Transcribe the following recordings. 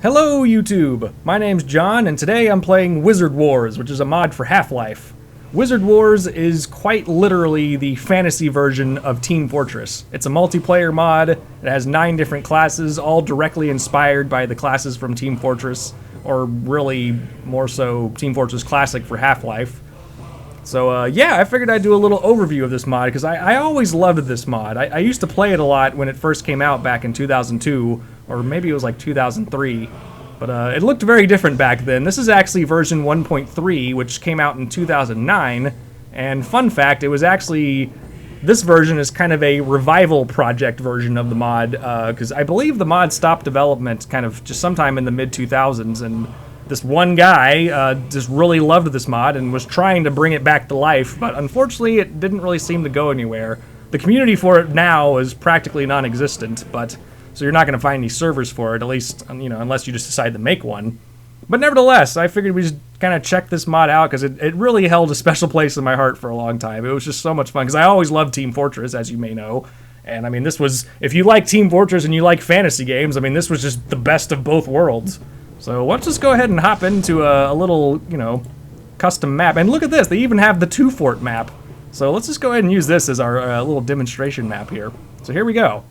Hello YouTube! My name's John, and today I'm playing Wizard Wars, which is a mod for Half-Life. Wizard Wars is quite literally the fantasy version of Team Fortress. It's a multiplayer mod, it has 9 different classes, all directly inspired by the classes from Team Fortress, or really, more so, Team Fortress Classic for Half-Life. So yeah, I figured I'd do a little overview of this mod, because I always loved this mod. I used to play it a lot when it first came out back in 2002, or maybe it was like 2003, but it looked very different back then. This is actually version 1.3, which came out in 2009, and fun fact, it was actually, this version is kind of a revival project version of the mod, because I believe the mod stopped development kind of just sometime in the mid-2000s, and this one guy just really loved this mod and was trying to bring it back to life, but unfortunately it didn't really seem to go anywhere. The community for it now is practically non-existent, but so you're not going to find any servers for it, at least, you know, unless you just decide to make one. But nevertheless, I figured we just kind of check this mod out, because it really held a special place in my heart for a long time. It was just so much fun, because I always loved Team Fortress, as you may know. And I mean, this was, if you like Team Fortress and you like fantasy games, I mean, this was just the best of both worlds. So let's just go ahead and hop into a little, you know, custom map. And look at this, they even have the 2-fort map. So let's just go ahead and use this as our little demonstration map here. So here we go.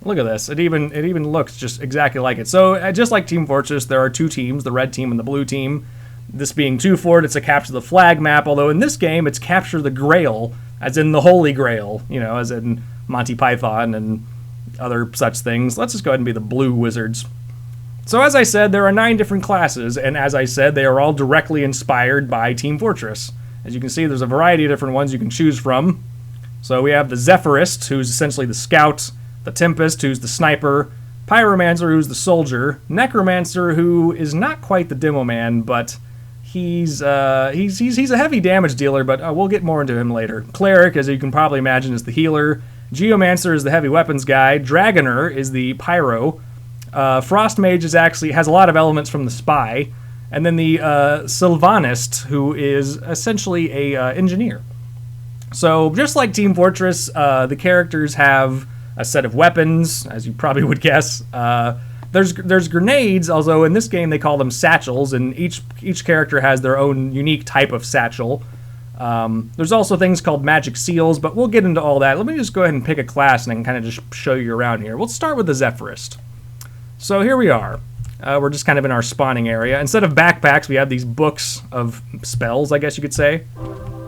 Look at this, it even looks just exactly like it. So just like Team Fortress, there are 2 teams, the red team and the blue team. This being 2-fort, it's a capture the flag map, although in this game it's capture the Grail, as in the Holy Grail, you know, as in Monty Python and other such things. Let's just go ahead and be the blue wizards. So as I said, there are 9 different classes, and as I said, they are all directly inspired by Team Fortress. As you can see, there's a variety of different ones you can choose from. So we have the Zephyrist, who's essentially the scout, the Tempest, who's the sniper, Pyromancer, who's the soldier, Necromancer, who is not quite the demo man, but he's a heavy damage dealer, but we'll get more into him later. Cleric, as you can probably imagine, is the healer. Geomancer is the heavy weapons guy. Dragoner is the pyro. Frost Mage has a lot of elements from the spy, and then the Sylvanist, who is essentially a engineer. So just like Team Fortress, the characters have a set of weapons, as you probably would guess. There's grenades, although in this game they call them satchels, and each character has their own unique type of satchel. There's also things called magic seals, but we'll get into all that. Let me just go ahead and pick a class and I can kind of just show you around here. We'll start with the Zephyrist. So here we are. We're just kind of in our spawning area. Instead of backpacks, we have these books of spells, I guess you could say.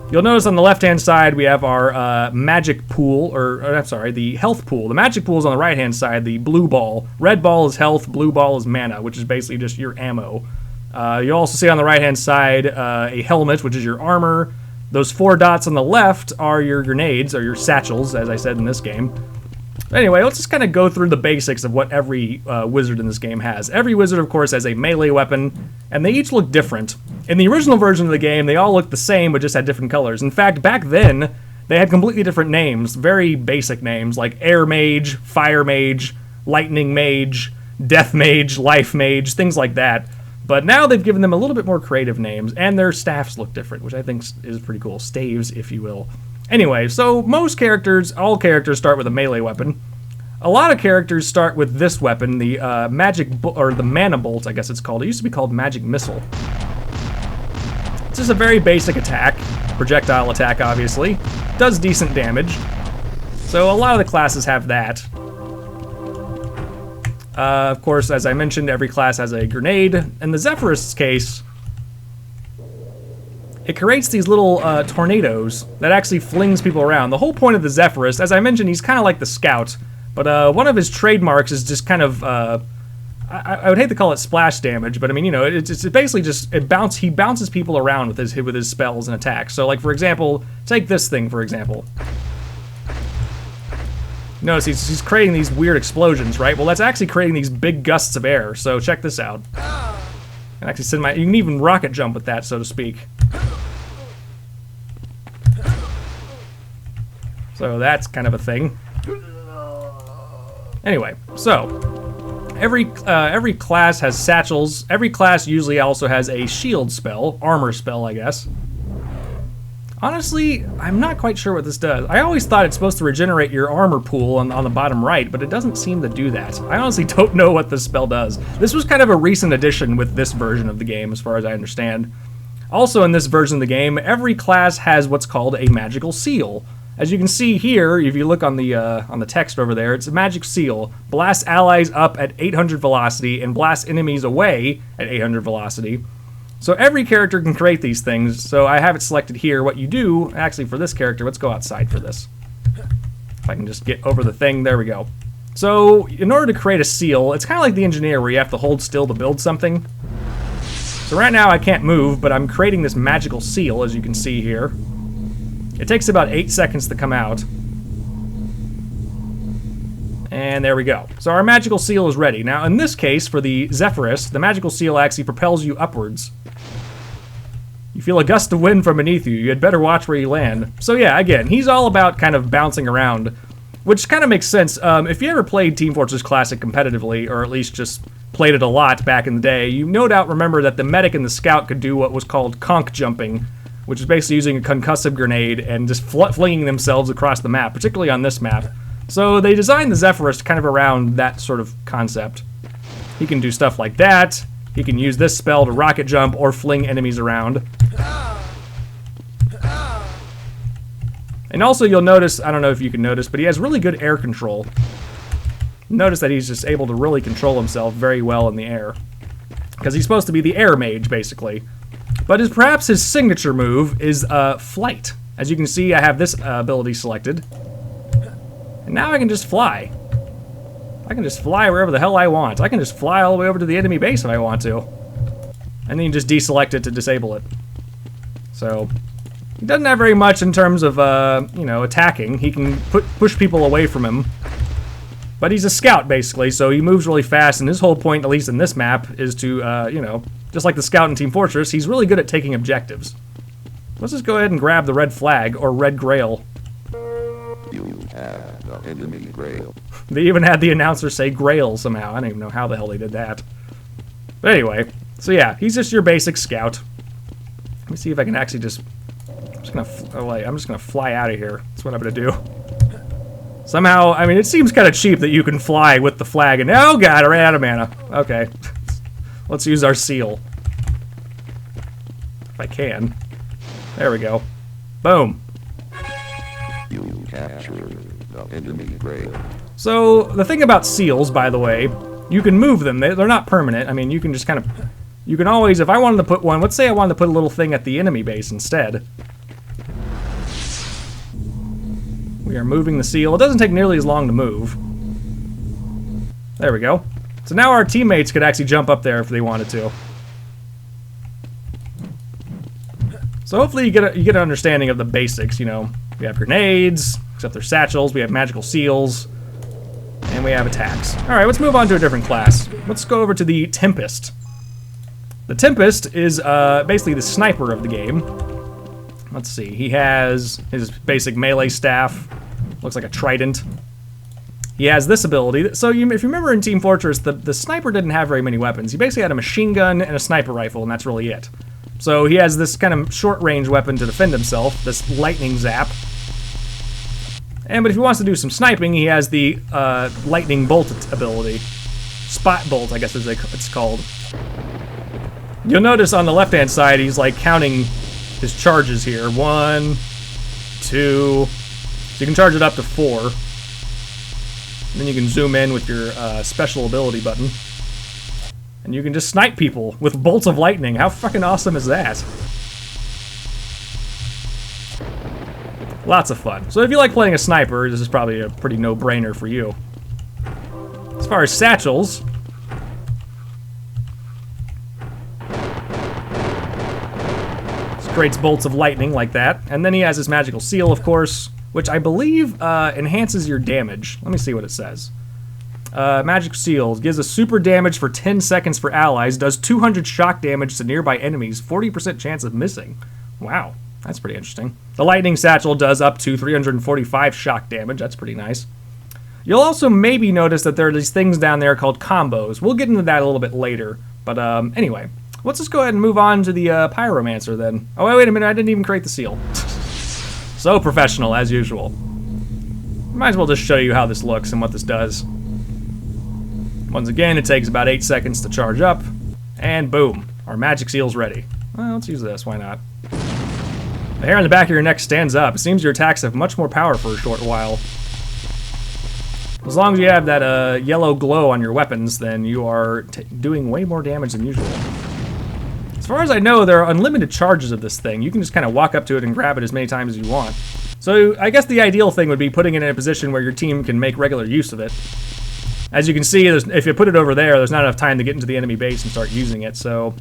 You'll notice on the left-hand side we have our magic pool, or I'm sorry, the health pool. The magic pool is on the right-hand side, the blue ball. Red ball is health, blue ball is mana, which is basically just your ammo. You'll also see on the right-hand side a helmet, which is your armor. Those 4 dots on the left are your grenades, or your satchels, as I said in this game. Anyway, let's just kind of go through the basics of what every wizard in this game has. Every wizard, of course, has a melee weapon, and they each look different. In the original version of the game, they all looked the same, but just had different colors. In fact, back then, they had completely different names, very basic names, like Air Mage, Fire Mage, Lightning Mage, Death Mage, Life Mage, things like that. But now they've given them a little bit more creative names, and their staffs look different, which I think is pretty cool. Staves, if you will. Anyway, so all characters start with a melee weapon. A lot of characters start with this weapon, the the mana bolt, I guess it's called. It used to be called magic missile. It's just a very basic attack, projectile attack, obviously. Does decent damage. So a lot of the classes have that. Of course, as I mentioned, every class has a grenade. In the Zephyrist's case, it creates these little tornadoes that actually flings people around. The whole point of the Zephyrist, as I mentioned, he's kind of like the scout, but one of his trademarks is just kind of, I would hate to call it splash damage, but I mean, you know, it's basically just, he bounces people around with his spells and attacks. So like, for example, take this thing, for example. Notice he's creating these weird explosions, right? Well, that's actually creating these big gusts of air, so check this out. And actually you can even rocket jump with that, so to speak. So that's kind of a thing. Anyway, so every class has satchels. Every class usually also has a shield spell, armor spell, I guess. Honestly, I'm not quite sure what this does. I always thought it's supposed to regenerate your armor pool on the bottom right, but it doesn't seem to do that. I honestly don't know what this spell does. This was kind of a recent addition with this version of the game, as far as I understand. Also in this version of the game, every class has what's called a magical seal. As you can see here, if you look on the text over there, it's a magic seal. Blast allies up at 800 velocity and blast enemies away at 800 velocity. So every character can create these things, so I have it selected here. What you do, actually for this character, let's go outside for this. If I can just get over the thing, there we go. So in order to create a seal, it's kind of like the engineer where you have to hold still to build something. So right now I can't move, but I'm creating this magical seal, as you can see here. It takes about 8 seconds to come out. And there we go. So our magical seal is ready. Now in this case, for the Zephyrus, the magical seal actually propels you upwards. You feel a gust of wind from beneath you. You had better watch where you land. So yeah, again, he's all about kind of bouncing around, which kind of makes sense. If you ever played Team Fortress Classic competitively, or at least just played it a lot back in the day, you no doubt remember that the medic and the scout could do what was called conch jumping, which is basically using a concussive grenade and just flinging themselves across the map, particularly on this map. So they designed the Zephyrus kind of around that sort of concept. He can do stuff like that. He can use this spell to rocket jump or fling enemies around. And also you'll notice, I don't know if you can notice, but he has really good air control. Notice that he's just able to really control himself very well in the air. Because he's supposed to be the air mage, basically. But perhaps his signature move is flight. As you can see, I have this ability selected. And now I can just fly. I can just fly wherever the hell I want. I can just fly all the way over to the enemy base if I want to. And then you just deselect it to disable it. So, he doesn't have very much in terms of, you know, attacking. He can push people away from him. But he's a scout, basically, so he moves really fast, and his whole point, at least in this map, is to, you know, just like the scout in Team Fortress, he's really good at taking objectives. Let's just go ahead and grab the red flag, or red Grail. You have the enemy Grail. They even had the announcer say Grail somehow. I don't even know how the hell they did that. But anyway, so yeah, he's just your basic scout. Let me see if I can actually just... I'm just gonna fly out of here. That's what I'm gonna do. Somehow, I mean, it seems kind of cheap that you can fly with the flag, and oh god, I ran out of mana. Okay. Let's use our seal. If I can. There we go. Boom. You capture the enemy Grail. So, the thing about seals, by the way, you can move them. They're not permanent. I mean, you can just kind of... You can always, if I wanted to put one, let's say I wanted to put a little thing at the enemy base instead. We are moving the seal. It doesn't take nearly as long to move. There we go. So now our teammates could actually jump up there if they wanted to. So hopefully you get an understanding of the basics, you know. We have grenades, except they're satchels, we have magical seals, and we have attacks. Alright, let's move on to a different class. Let's go over to the Tempest. The Tempest is basically the sniper of the game. Let's see, he has his basic melee staff, looks like a trident. He has this ability. So if you remember in Team Fortress, the sniper didn't have very many weapons. He basically had a machine gun and a sniper rifle, and that's really it. So he has this kind of short-range weapon to defend himself, this lightning zap. But if he wants to do some sniping, he has the lightning bolt ability. Spot bolt, I guess it's called. You'll notice on the left-hand side, he's like counting his charges here. 1, 2, so you can charge it up to 4. And then you can zoom in with your special ability button. And you can just snipe people with bolts of lightning. How fucking awesome is that? Lots of fun. So if you like playing a sniper, this is probably a pretty no-brainer for you. As far as satchels, creates bolts of lightning like that. And then he has his magical seal, of course, which I believe enhances your damage. Let me see what it says. Magic seal gives a super damage for 10 seconds for allies, does 200 shock damage to nearby enemies, 40% chance of missing. Wow, that's pretty interesting. The lightning satchel does up to 345 shock damage. That's pretty nice. You'll also maybe notice that there are these things down there called combos. We'll get into that a little bit later. But anyway, let's just go ahead and move on to the Pyromancer then. Oh, wait a minute, I didn't even create the seal. So professional, as usual. Might as well just show you how this looks and what this does. Once again, it takes about 8 seconds to charge up, and boom, our magic seal's ready. Well, let's use this, why not? The hair on the back of your neck stands up. It seems your attacks have much more power for a short while. As long as you have that yellow glow on your weapons, then you are doing way more damage than usual. As far as I know, there are unlimited charges of this thing. You can just kind of walk up to it and grab it as many times as you want. So I guess the ideal thing would be putting it in a position where your team can make regular use of it. As you can see, if you put it over there, there's not enough time to get into the enemy base and start using it, so...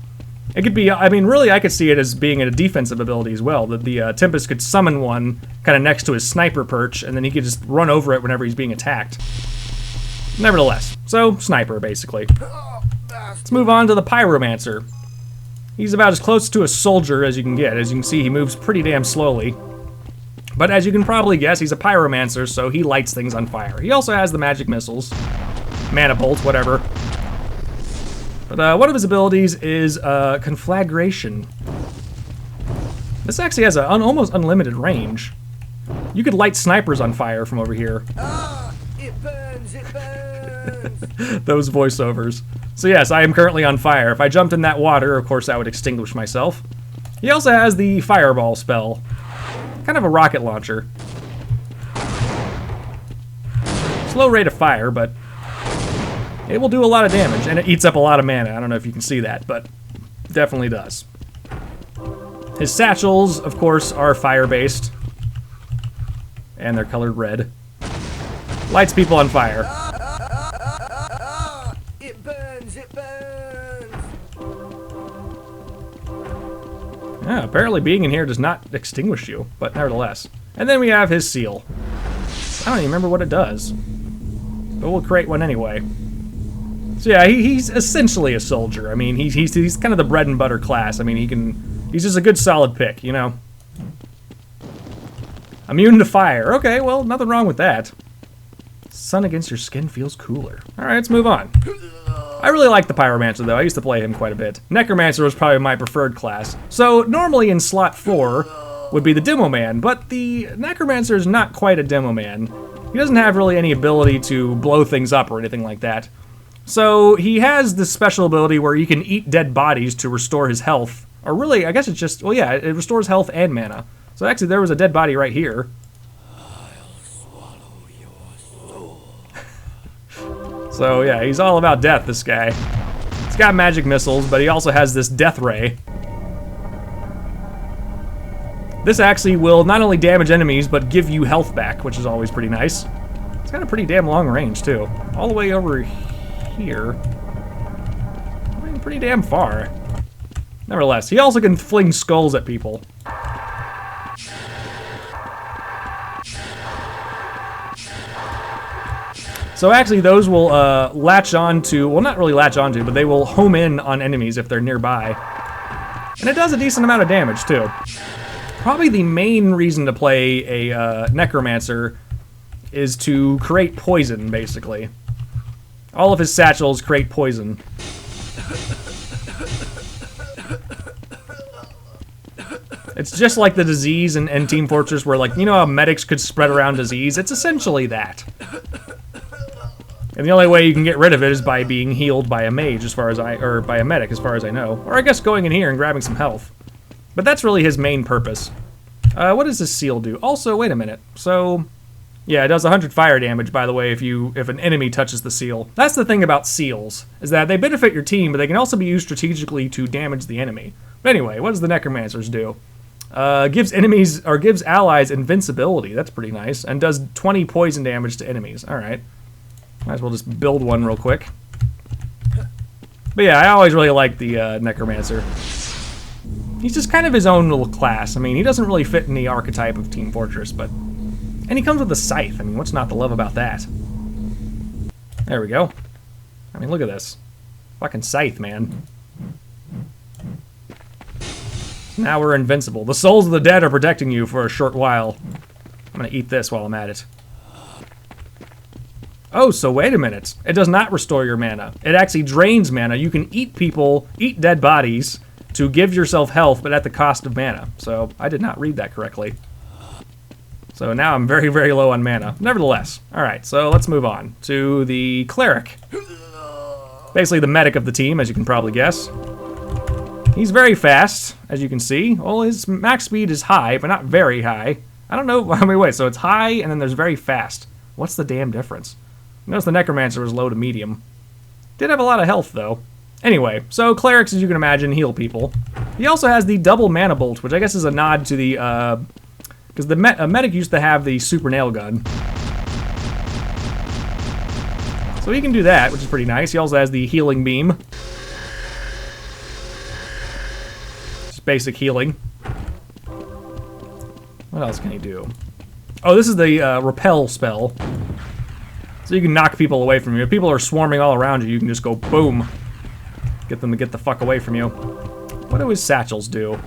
It could be, I mean, really, I could see it as being a defensive ability as well. That the Tempest could summon one kind of next to his sniper perch, and then he could just run over it whenever he's being attacked. Nevertheless, so, sniper, basically. Let's move on to the Pyromancer. He's about as close to a soldier as you can get. As you can see, he moves pretty damn slowly. But as you can probably guess, he's a Pyromancer, so he lights things on fire. He also has the magic missiles, mana bolt, whatever. But one of his abilities is conflagration. This actually has an almost unlimited range. You could light snipers on fire from over here. Ah, it burns, it burns. Those voiceovers. So yes, I am currently on fire. If I jumped in that water, of course that would extinguish myself. He also has the fireball spell. Kind of a rocket launcher. Slow rate of fire, but it will do a lot of damage, and it eats up a lot of mana. I don't know if you can see that, but it definitely does. His satchels, of course, are fire-based, and they're colored red. Lights people on fire. It burns, it burns. Yeah, apparently being in here does not extinguish you, but nevertheless. And then we have his seal. I don't even remember what it does, but we'll create one anyway. So yeah, he's essentially a soldier. I mean, he's kind of the bread and butter class. I mean, he's just a good solid pick, you know. Immune to fire. Okay, well, nothing wrong with that. Sun against your skin feels cooler. All right, let's move on. I really like the Pyromancer, though. I used to play him quite a bit. Necromancer was probably my preferred class. So normally in slot 4 would be the Demo Man, but the Necromancer is not quite a Demo Man. He doesn't have really any ability to blow things up or anything like that. So he has this special ability where he can eat dead bodies to restore his health. Or really, I guess it's just, well yeah, it restores health and mana. So actually there was a dead body right here. I'll swallow your soul. So yeah, he's all about death, this guy. He's got magic missiles, but he also has this death ray. This actually will not only damage enemies, but give you health back, which is always pretty nice. It's got a pretty damn long range, too. All the way over here. I mean, pretty damn far. Nevertheless, he also can fling skulls at people. So actually, those will latch onto, well, not really latch onto, but they will home in on enemies if they're nearby. And it does a decent amount of damage, too. Probably the main reason to play a Necromancer is to create poison, basically. All of his satchels create poison. It's just like the disease in Team Fortress where, like, you know how medics could spread around disease? It's essentially that. And the only way you can get rid of it is by being healed by a mage, or by a medic, as far as I know. Or I guess going in here and grabbing some health. But that's really his main purpose. What does this seal do? Also, wait a minute. So, yeah, it does 100 fire damage, by the way, if an enemy touches the seal. That's the thing about seals, is that they benefit your team, but they can also be used strategically to damage the enemy. But anyway, what does the Necromancers do? Gives allies invincibility. That's pretty nice. And does 20 poison damage to enemies. Alright. Might as well just build one real quick. But yeah, I always really like the Necromancer. He's just kind of his own little class. I mean, he doesn't really fit in the archetype of Team Fortress, but... And he comes with a scythe. I mean, what's not to love about that? There we go. I mean, look at this. Fucking scythe, man. Now we're invincible. The souls of the dead are protecting you for a short while. I'm gonna eat this while I'm at it. Oh, so wait a minute. It does not restore your mana. It actually drains mana. You can eat people, eat dead bodies, to give yourself health, but at the cost of mana. So, I did not read that correctly. So now I'm very, very low on mana. Nevertheless, alright, so let's move on to the Cleric. Basically the medic of the team, as you can probably guess. He's very fast, as you can see. Well, his max speed is high, but not very high. I don't know, I mean, wait, so it's high, and then there's very fast. What's the damn difference? Notice the Necromancer was low to medium. Did have a lot of health, though. Anyway, so Clerics, as you can imagine, heal people. He also has the double mana bolt, which I guess is a nod to the, because the medic used to have the super nail gun. So he can do that, which is pretty nice. He also has the healing beam. Just basic healing. What else can he do? Oh, this is the repel spell. So you can knock people away from you. If people are swarming all around you, you can just go boom. Get them to get the fuck away from you. What do his satchels do?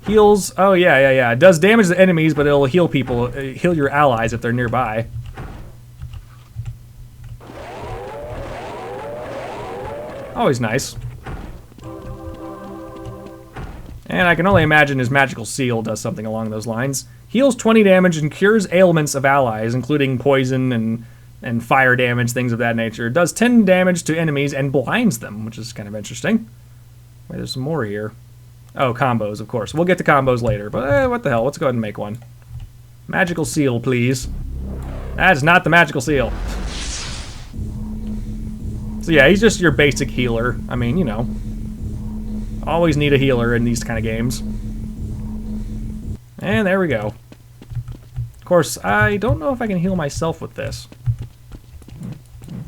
Heals, oh yeah. It does damage to enemies, but it'll heal people, heal your allies if they're nearby. Always nice. And I can only imagine his magical seal does something along those lines. Heals 20 damage and cures ailments of allies, including poison and fire damage, things of that nature. Does 10 damage to enemies and blinds them, which is kind of interesting. Wait, there's some more here. Oh, combos, of course. We'll get to combos later, but what the hell, let's go ahead and make one. Magical seal, please. That's not the magical seal. So yeah, he's just your basic healer. I mean, you know. Always need a healer in these kind of games. And there we go. Of course, I don't know if I can heal myself with this.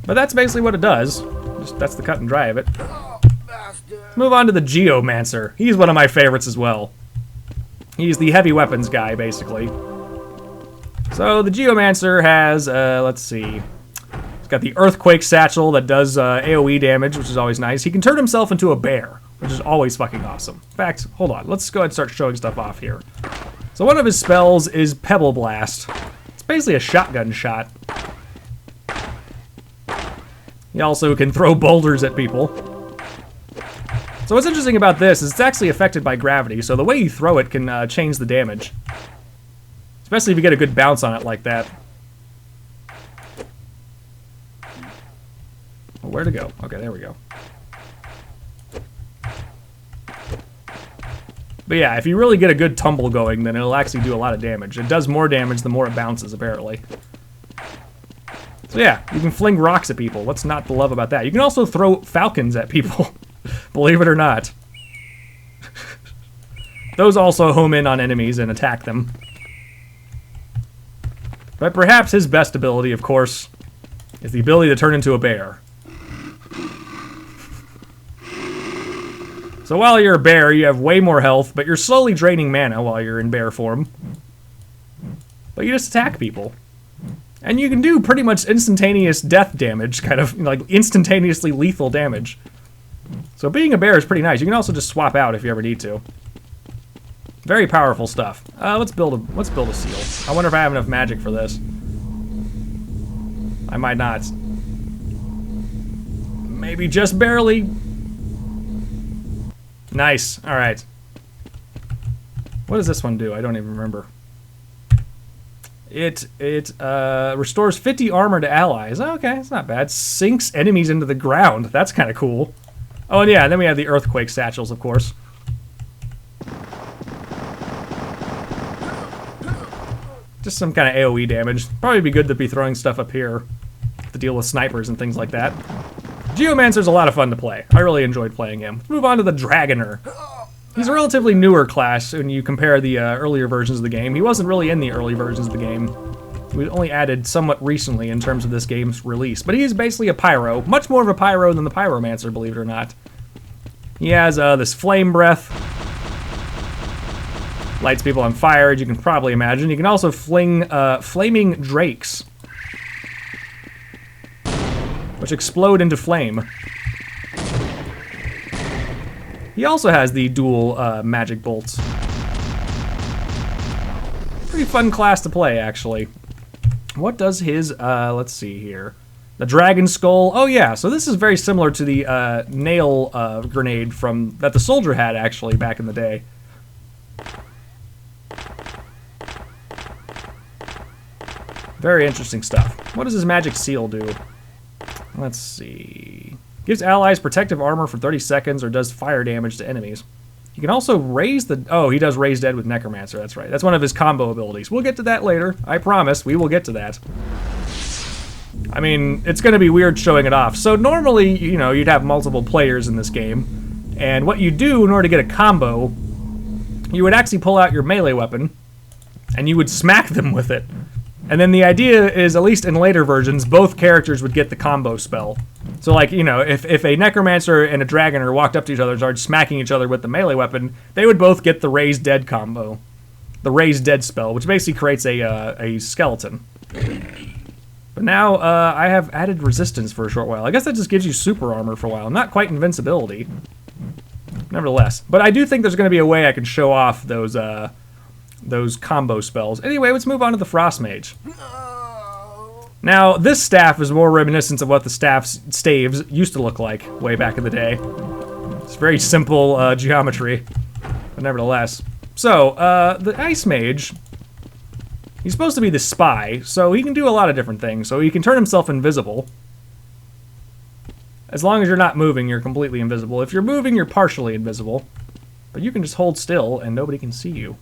But that's basically what it does. Just, that's the cut and dry of it. Let's move on to the Geomancer. He's one of my favorites as well. He's the heavy weapons guy, basically. So the Geomancer has, let's see. He's got the Earthquake Satchel that does AoE damage, which is always nice. He can turn himself into a bear, which is always fucking awesome. In fact, hold on. Let's go ahead and start showing stuff off here. So one of his spells is Pebble Blast. It's basically a shotgun shot. He also can throw boulders at people. So what's interesting about this is it's actually affected by gravity, so the way you throw it can change the damage. Especially if you get a good bounce on it like that. Well, where to go? Okay, there we go. But yeah, if you really get a good tumble going, then it'll actually do a lot of damage. It does more damage the more it bounces, apparently. So yeah, you can fling rocks at people. What's not to love about that? You can also throw falcons at people, believe it or not. Those also home in on enemies and attack them. But perhaps his best ability, of course, is the ability to turn into a bear. So while you're a bear, you have way more health, but you're slowly draining mana while you're in bear form. But you just attack people. And you can do pretty much instantaneous death damage, kind of like instantaneously lethal damage. So being a bear is pretty nice. You can also just swap out if you ever need to. Very powerful stuff. Let's build a seal. I wonder if I have enough magic for this. I might not. Maybe just barely. Nice. All right. What does this one do? I don't even remember. It restores 50 armor to allies. Okay, it's not bad. Sinks enemies into the ground. That's kind of cool. Oh, and yeah, and then we have the Earthquake Satchels, of course. Just some kind of AoE damage. Probably be good to be throwing stuff up here to deal with snipers and things like that. Geomancer's a lot of fun to play. I really enjoyed playing him. Let's move on to the Dragoner. He's a relatively newer class when you compare the earlier versions of the game. He wasn't really in the early versions of the game. He was only added somewhat recently in terms of this game's release. But he is basically a pyro. Much more of a pyro than the Pyromancer, believe it or not. He has this flame breath. Lights people on fire, as you can probably imagine. You can also fling flaming drakes, which explode into flame. He also has the dual magic bolts. Pretty fun class to play, actually. What does his, let's see here. The Dragon Skull. Oh yeah, so this is very similar to the nail grenade that the soldier had, actually, back in the day. Very interesting stuff. What does his magic seal do? Let's see. Gives allies protective armor for 30 seconds or does fire damage to enemies. You can also raise the... Oh, he does raise dead with Necromancer. That's right. That's one of his combo abilities. We'll get to that later. I promise. We will get to that. I mean, it's going to be weird showing it off. So normally, you know, you'd have multiple players in this game. And what you do in order to get a combo, you would actually pull out your melee weapon and you would smack them with it. And then the idea is, at least in later versions, both characters would get the combo spell. So, like, you know, if a Necromancer and a Dragoner walked up to each other and started smacking each other with the melee weapon, they would both get the Raise Dead combo. The Raise Dead spell, which basically creates a skeleton. But now, I have added resistance for a short while. I guess that just gives you super armor for a while. Not quite invincibility. Nevertheless. But I do think there's going to be a way I can show off those combo spells. Anyway, let's move on to the Frost Mage. Now, this staff is more reminiscent of what the staves used to look like way back in the day. It's very simple geometry, but nevertheless. So, the Ice Mage, he's supposed to be the spy, so he can do a lot of different things. So he can turn himself invisible. As long as you're not moving, you're completely invisible. If you're moving, you're partially invisible. But you can just hold still and nobody can see you.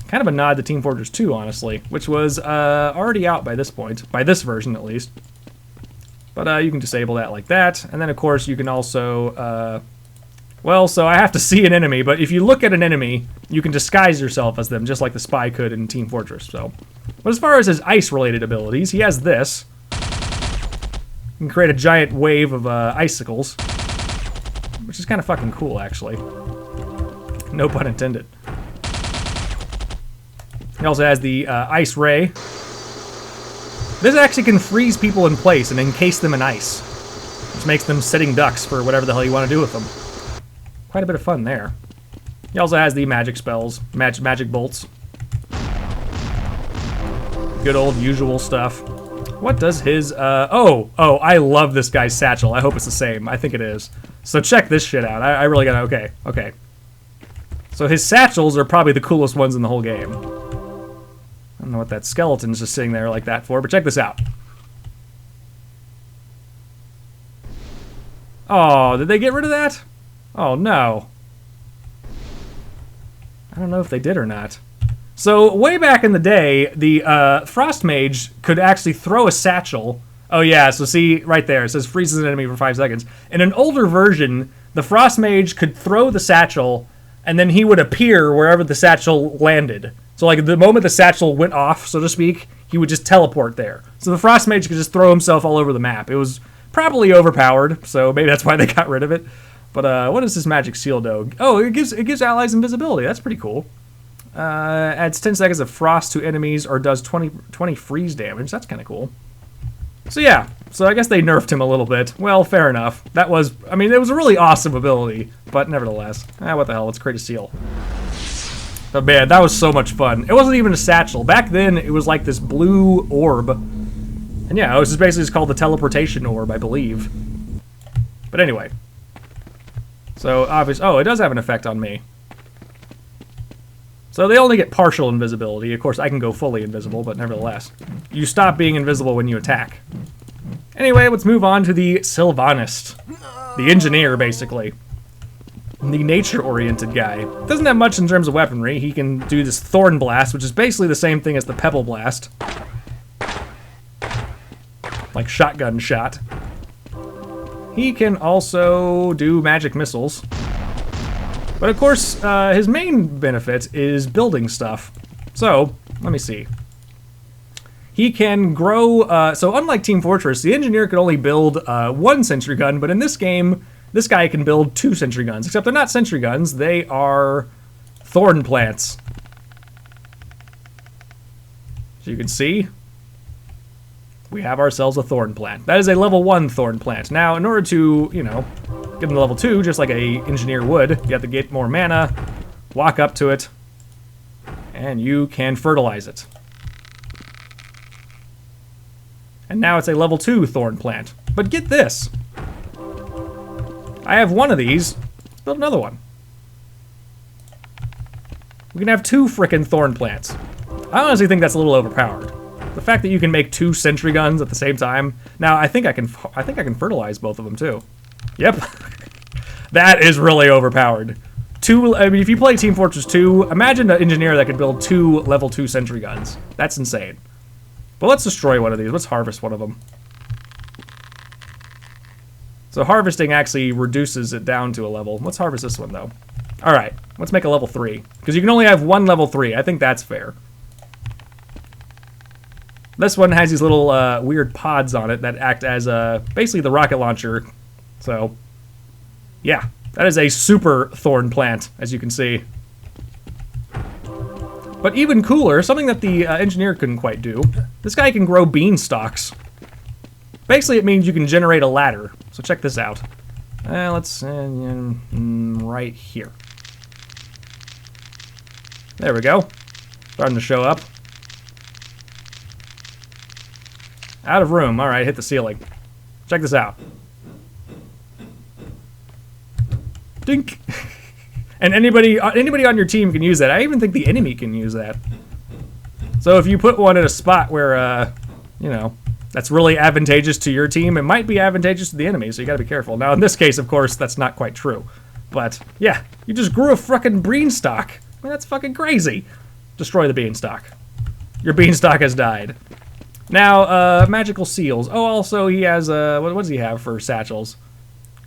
Kind of a nod to Team Fortress 2, honestly, which was already out by this point, by this version at least. But you can disable that like that, and then of course you can also, well, so I have to see an enemy, but if you look at an enemy, you can disguise yourself as them, just like the spy could in Team Fortress, so. But as far as his ice-related abilities, he has this. You can create a giant wave of icicles, which is kind of fucking cool, actually. No pun intended. He also has the Ice Ray. This actually can freeze people in place and encase them in ice, which makes them sitting ducks for whatever the hell you want to do with them. Quite a bit of fun there. He also has the magic spells, magic bolts. Good old usual stuff. What does his, oh, I love this guy's satchel. I hope it's the same. I think it is. So check this shit out. I really gotta, okay. So his satchels are probably the coolest ones in the whole game. I don't know what that skeleton's just sitting there like that for, but check this out. Oh, did they get rid of that? Oh, no. I don't know if they did or not. So, way back in the day, the Frost Mage could actually throw a satchel. Oh, yeah, so see, right there, it says freezes an enemy for 5 seconds. In an older version, the Frost Mage could throw the satchel, and then he would appear wherever the satchel landed. So, like, the moment the satchel went off, so to speak, he would just teleport there. So the Frost Mage could just throw himself all over the map. It was probably overpowered, so maybe that's why they got rid of it. But what does this magic seal do? Oh, it gives allies invisibility. That's pretty cool. Adds 10 seconds of frost to enemies or does 20 freeze damage. That's kind of cool. So yeah, so I guess they nerfed him a little bit. Well, fair enough. That was, I mean, it was a really awesome ability, but nevertheless. What the hell, let's create a seal. But man, that was so much fun. It wasn't even a satchel. Back then, it was like this blue orb. And yeah, it was just basically just called the teleportation orb, I believe. But anyway. So, obviously, oh, it does have an effect on me. So they only get partial invisibility. Of course, I can go fully invisible, but nevertheless. You stop being invisible when you attack. Anyway, let's move on to the Sylvanist. The engineer, basically. The nature-oriented guy. Doesn't have much in terms of weaponry. He can do this Thorn Blast, which is basically the same thing as the Pebble Blast. Like shotgun shot. He can also do magic missiles. But of course, his main benefit is building stuff. So, let me see. He can grow, so unlike Team Fortress, the engineer could only build 1 sentry gun, but in this game, this guy can build 2 sentry guns. Except they're not sentry guns, they are thorn plants. So you can see, we have ourselves a thorn plant. That is a level 1 thorn plant. Now, in order to, you know, get into level 2, just like a engineer would, you have to get more mana, walk up to it, and you can fertilize it. And now it's a level 2 thorn plant. But get this. I have 1 of these. Let's build another one. We can have 2 frickin' thorn plants. I honestly think that's a little overpowered. The fact that you can make 2 sentry guns at the same time. Now, I think I can fertilize both of them too. Yep. That is really overpowered. I mean, if you play Team Fortress 2, imagine an engineer that could build 2 level 2 sentry guns. That's insane. But let's destroy one of these. Let's harvest one of them. So harvesting actually reduces it down to a level. Let's harvest this one, though. All right, let's make a level 3. Because you can only have 1 level 3. I think that's fair. This one has these little weird pods on it that act as basically the rocket launcher. So, yeah. That is a super thorn plant, as you can see. But even cooler, something that the engineer couldn't quite do, this guy can grow beanstalks. Basically, it means you can generate a ladder. So check this out. Let's right here. There we go. Starting to show up. Out of room. All right, hit the ceiling. Check this out. Dink. And anybody on your team can use that. I even think the enemy can use that. So if you put one at a spot where, you know, that's really advantageous to your team, it might be advantageous to the enemy, so you gotta be careful. Now, in this case, of course, that's not quite true. But, yeah, you just grew a frickin' beanstalk. I mean, that's fucking crazy. Destroy the beanstalk. Your beanstalk has died. Now, magical seals. Oh, also, he has, what does he have for satchels?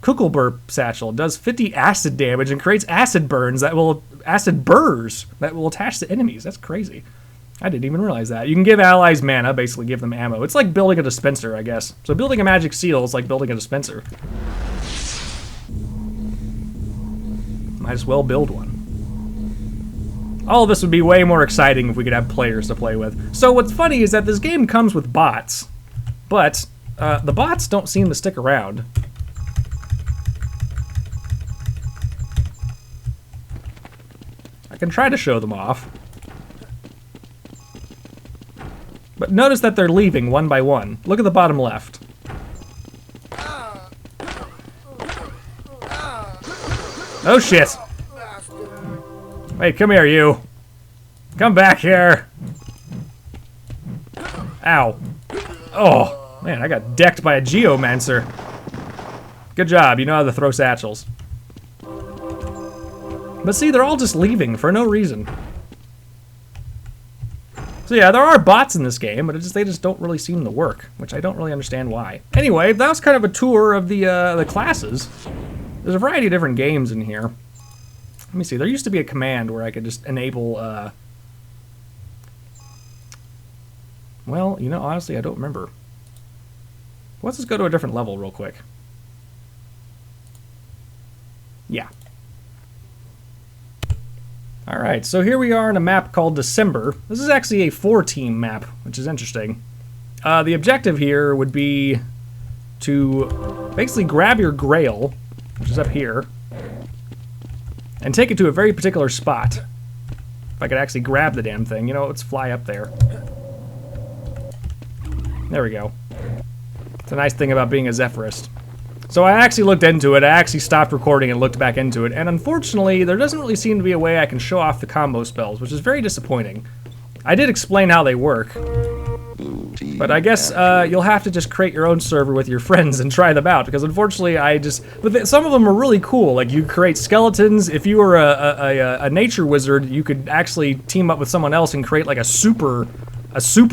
Kuckelburp satchel does 50 acid damage and creates acid burrs that will attach to enemies. That's crazy. I didn't even realize that. You can give allies mana, basically give them ammo. It's like building a dispenser, I guess. So building a magic seal is like building a dispenser. Might as well build one. All of this would be way more exciting if we could have players to play with. So what's funny is that this game comes with bots, but the bots don't seem to stick around. I can try to show them off. But notice that they're leaving one by one. Look at the bottom left. Oh shit! Wait, come here, you. Come back here. Ow. Oh, man, I got decked by a Geomancer. Good job, you know how to throw satchels. But see, they're all just leaving for no reason. So yeah, there are bots in this game, but they just don't really seem to work, which I don't really understand why. Anyway, that was kind of a tour of the classes. There's a variety of different games in here. Let me see, there used to be a command where I could just enable, well, you know, honestly, I don't remember. Let's just go to a different level real quick. Yeah. Alright, so here we are in a map called December. This is actually a 4-team map, which is interesting. The objective here would be to basically grab your Grail, which is up here, and take it to a very particular spot. If I could actually grab the damn thing, you know, let's fly up there. There we go. It's a nice thing about being a Zephyrist. So I actually looked into it, I actually stopped recording and looked back into it, and unfortunately, there doesn't really seem to be a way I can show off the combo spells, which is very disappointing. I did explain how they work, but I guess you'll have to just create your own server with your friends and try them out, because unfortunately but some of them are really cool. Like, you create skeletons. If you were a nature wizard, you could actually team up with someone else and create like a super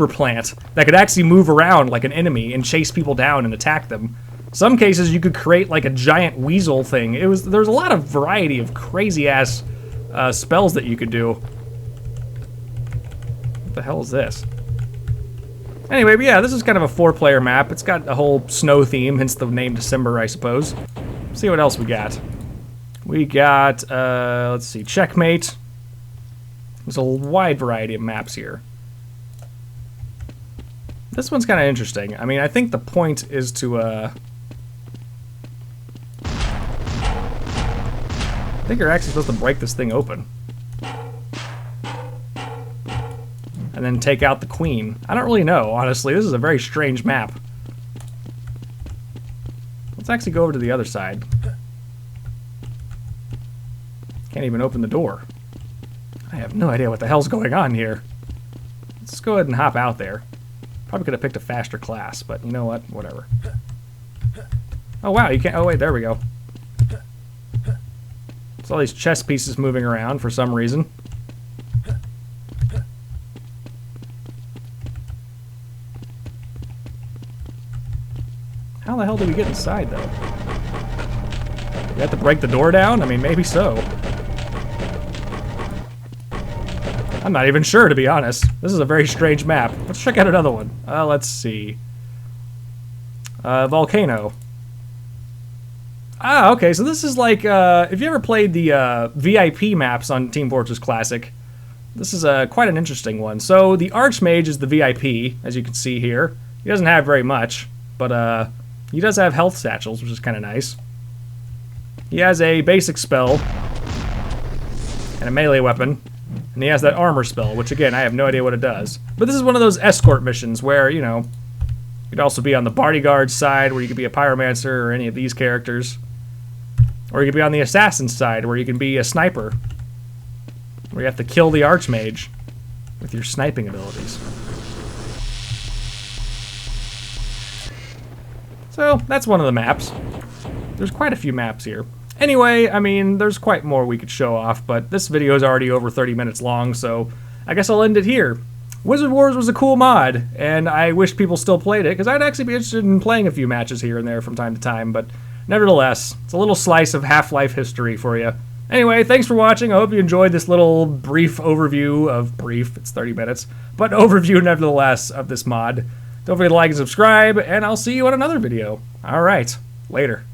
plant that could actually move around like an enemy and chase people down and attack them. Some cases you could create like a giant weasel thing. There's a lot of variety of crazy ass spells that you could do. What the hell is this? Anyway, but yeah, this is kind of a 4-player map. It's got a whole snow theme, hence the name December, I suppose. Let's see what else we got. We got, let's see, Checkmate. There's a wide variety of maps here. This one's kind of interesting. I mean, I think the point is to, I think you're actually supposed to break this thing open. And then take out the queen. I don't really know, honestly. This is a very strange map. Let's actually go over to the other side. Can't even open the door. I have no idea what the hell's going on here. Let's go ahead and hop out there. Probably could have picked a faster class, but you know what? Whatever. Oh, wow, you can't... Oh, wait, there we go. There's all these chess pieces moving around for some reason. How the hell do we get inside, though? We have to break the door down? I mean, maybe so. I'm not even sure, to be honest. This is a very strange map. Let's check out another one. Let's see. Volcano. Ah, okay, so this is like, if you ever played the VIP maps on Team Fortress Classic, this is quite an interesting one. So the Archmage is the VIP, as you can see here. He doesn't have very much, but he does have health satchels, which is kind of nice. He has a basic spell and a melee weapon, and he has that armor spell, which again, I have no idea what it does. But this is one of those escort missions where, you know, you'd also be on the bodyguard side, where you could be a Pyromancer or any of these characters. Or you could be on the assassin side, where you can be a sniper, where you have to kill the Archmage with your sniping abilities. So, that's one of the maps. There's quite a few maps here. Anyway, I mean, there's quite more we could show off, but this video is already over 30 minutes long, so I guess I'll end it here. Wizard Wars was a cool mod, and I wish people still played it, because I'd actually be interested in playing a few matches here and there from time to time, but nevertheless, it's a little slice of Half-Life history for you. Anyway, thanks for watching. I hope you enjoyed this little brief overview of... brief, it's 30 minutes, but overview nevertheless of this mod. Don't forget to like and subscribe, and I'll see you on another video. Alright, later.